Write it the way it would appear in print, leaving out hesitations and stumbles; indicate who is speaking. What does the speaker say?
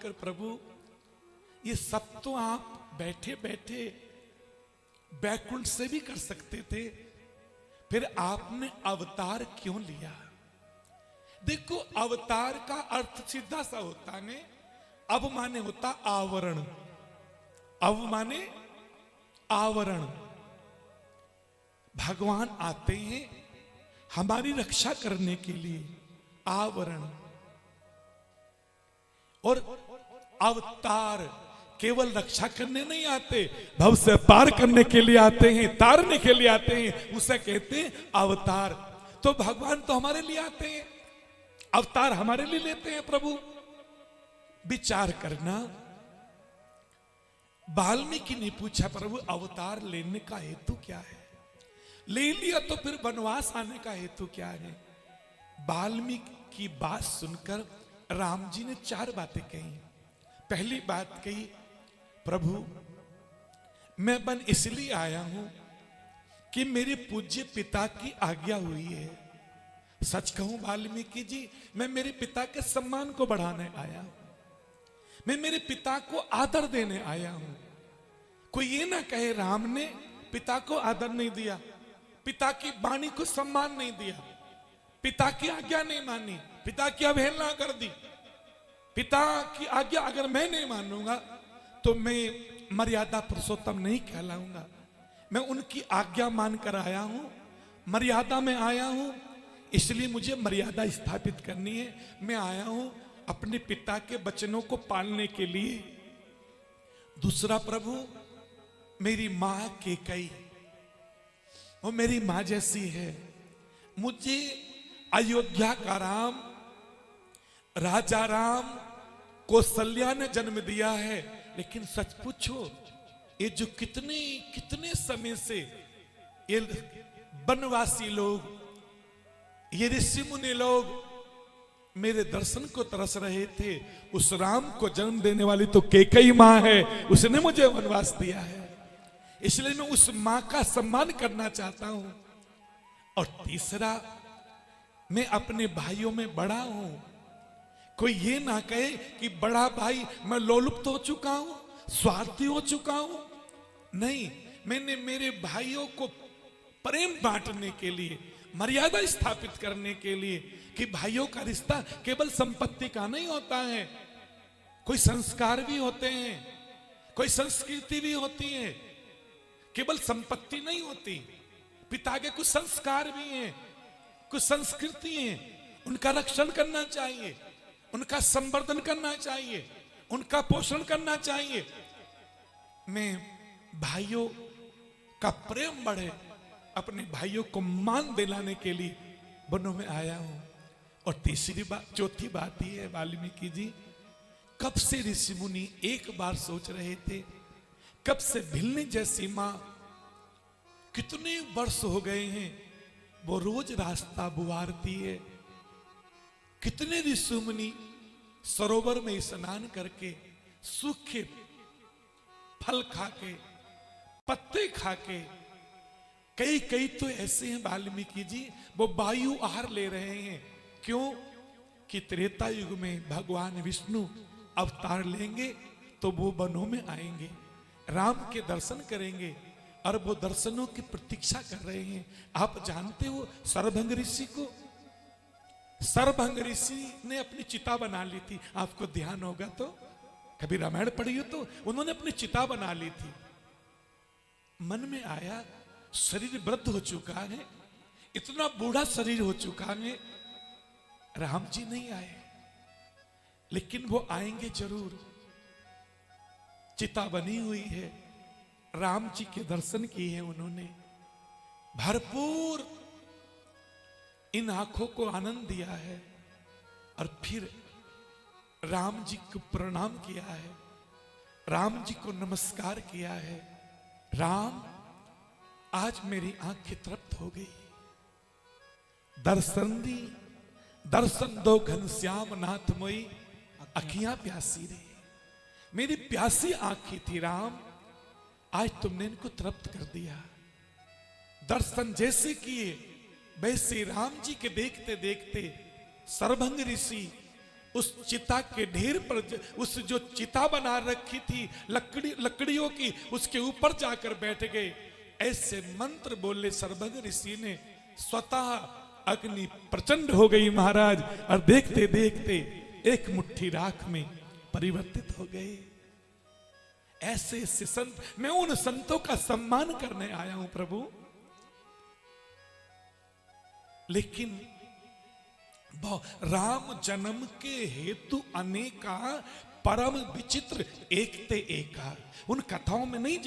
Speaker 1: कर प्रभु ये सब तो आप बैठे बैठे बैकुंठ से भी कर सकते थे, फिर आपने अवतार क्यों लिया? देखो अवतार का अर्थ सीधा सा होता है, अब माने होता आवरण, अब माने आवरण। भगवान आते हैं हमारी रक्षा करने के लिए, आवरण। और अवतार केवल रक्षा करने नहीं आते, भव से पार करने के लिए आते हैं, तारने के लिए आते हैं, उसे कहते हैं अवतार। तो भगवान तो हमारे लिए आते हैं, अवतार हमारे लिए लेते हैं प्रभु। विचार करना, वाल्मीकि ने पूछा प्रभु अवतार लेने का हेतु क्या है? ले लिया तो फिर वनवास आने का हेतु क्या है? वाल्मीकि की बात सुनकर राम जी ने चार बातें कही। पहली बात कही, प्रभु मैं वन इसलिए आया हूं कि मेरे पूज्य पिता की आज्ञा हुई है। सच कहूं वाल्मीकि जी, मैं मेरे पिता के सम्मान को बढ़ाने आया हूं, मैं मेरे पिता को आदर देने आया हूं। कोई ये ना कहे राम ने पिता को आदर नहीं दिया, पिता की वाणी को सम्मान नहीं दिया, पिता की आज्ञा नहीं मानी, पिता की अवहेलना कर दी। पिता की आज्ञा अगर मैं नहीं मानूंगा तो मैं मर्यादा पुरुषोत्तम नहीं कहलाऊंगा। मैं उनकी आज्ञा मानकर आया हूं, मर्यादा में आया हूं, इसलिए मुझे मर्यादा स्थापित करनी है। मैं आया हूं अपने पिता के वचनों को पालने के लिए। दूसरा प्रभु, मेरी मां कैकेयी, वो मेरी मां जैसी है। मुझे अयोध्या का राम, राजा राम, कौशल्या ने जन्म दिया है, लेकिन सच पूछो ये जो कितने कितने समय से ये वनवासी लोग, ये ऋषि मुनि लोग मेरे दर्शन को तरस रहे थे, उस राम को जन्म देने वाली तो कैकेयी मां है, उसने मुझे वनवास दिया है, इसलिए मैं उस मां का सम्मान करना चाहता हूं। और तीसरा, मैं अपने भाइयों में बड़ा हूं। कोई ये ना कहे कि बड़ा भाई मैं लोलुप्त हो चुका हूं, स्वार्थी हो चुका हूं। नहीं, मैंने मेरे भाइयों को प्रेम बांटने के लिए, मर्यादा स्थापित करने के लिए, कि भाइयों का रिश्ता केवल संपत्ति का नहीं होता है, कोई संस्कार भी होते हैं, कोई संस्कृति भी होती है, केवल संपत्ति नहीं होती। पिता के कुछ संस्कार भी हैं, कुछ संस्कृति है, उनका रक्षण करना चाहिए, उनका संवर्धन करना चाहिए, उनका पोषण करना चाहिए। मैं भाइयों का प्रेम बढ़े, अपने भाइयों को मान दिलाने के लिए वनों में आया हूं। और तीसरी बात, चौथी बात यह है वाल्मीकि जी, कब से ऋषि मुनि एक बार सोच रहे थे, कब से भिलनी जैसी मां, कितने वर्ष हो गए हैं वो रोज रास्ता बुवारती है। कितने ऋषि मुनि सरोवर में स्नान करके, सूखे फल खाके, पत्ते खाके, कई कई तो ऐसे हैं वाल्मीकि जी वो वायु आहार ले रहे हैं। क्यों? कि त्रेता युग में भगवान विष्णु अवतार लेंगे तो वो वनों में आएंगे, राम के दर्शन करेंगे, और वो दर्शनों की प्रतीक्षा कर रहे हैं। आप जानते हो सरभंग ऋषि को, सरभंग ऋषि ने अपनी चिता बना ली थी, आपको ध्यान होगा तो, कभी रामायण पढ़ी हो तो, उन्होंने अपनी चिता बना ली थी। मन में आया शरीर वृद्ध हो चुका है, इतना बूढ़ा शरीर हो चुका है, राम जी नहीं आए, लेकिन वो आएंगे जरूर। चिता बनी हुई है, राम जी के दर्शन किए हैं उन्होंने, भरपूर इन आंखों को आनंद दिया है, और फिर राम जी को प्रणाम किया है, राम जी को नमस्कार किया है। राम, आज मेरी आंखें तृप्त हो गई, दर्शन दी, दर्शन दो घनश्याम नाथ मोई, अखियां प्यासी रही, मेरी प्यासी आंखें थी राम, आज तुमने इनको तृप्त कर दिया। दर्शन जैसे किए वैसे राम जी के देखते देखते सरभंग ऋषि उस चिता के ढेर पर उस जो चिता बना रखी थी लकड़ियों की, उसके ऊपर जाकर बैठ गए। ऐसे मंत्र बोले सर्वज्ञ ऋषि ने, स्वतः अग्नि प्रचंड हो गई महाराज, और देखते देखते एक मुट्ठी राख में परिवर्तित हो गए। ऐसे ऐसे संत, मैं उन संतों का सम्मान करने आया हूं प्रभु। लेकिन राम जन्म के हेतु अनेका परम विचित्र एक ते एका, उन कथाओं में नहीं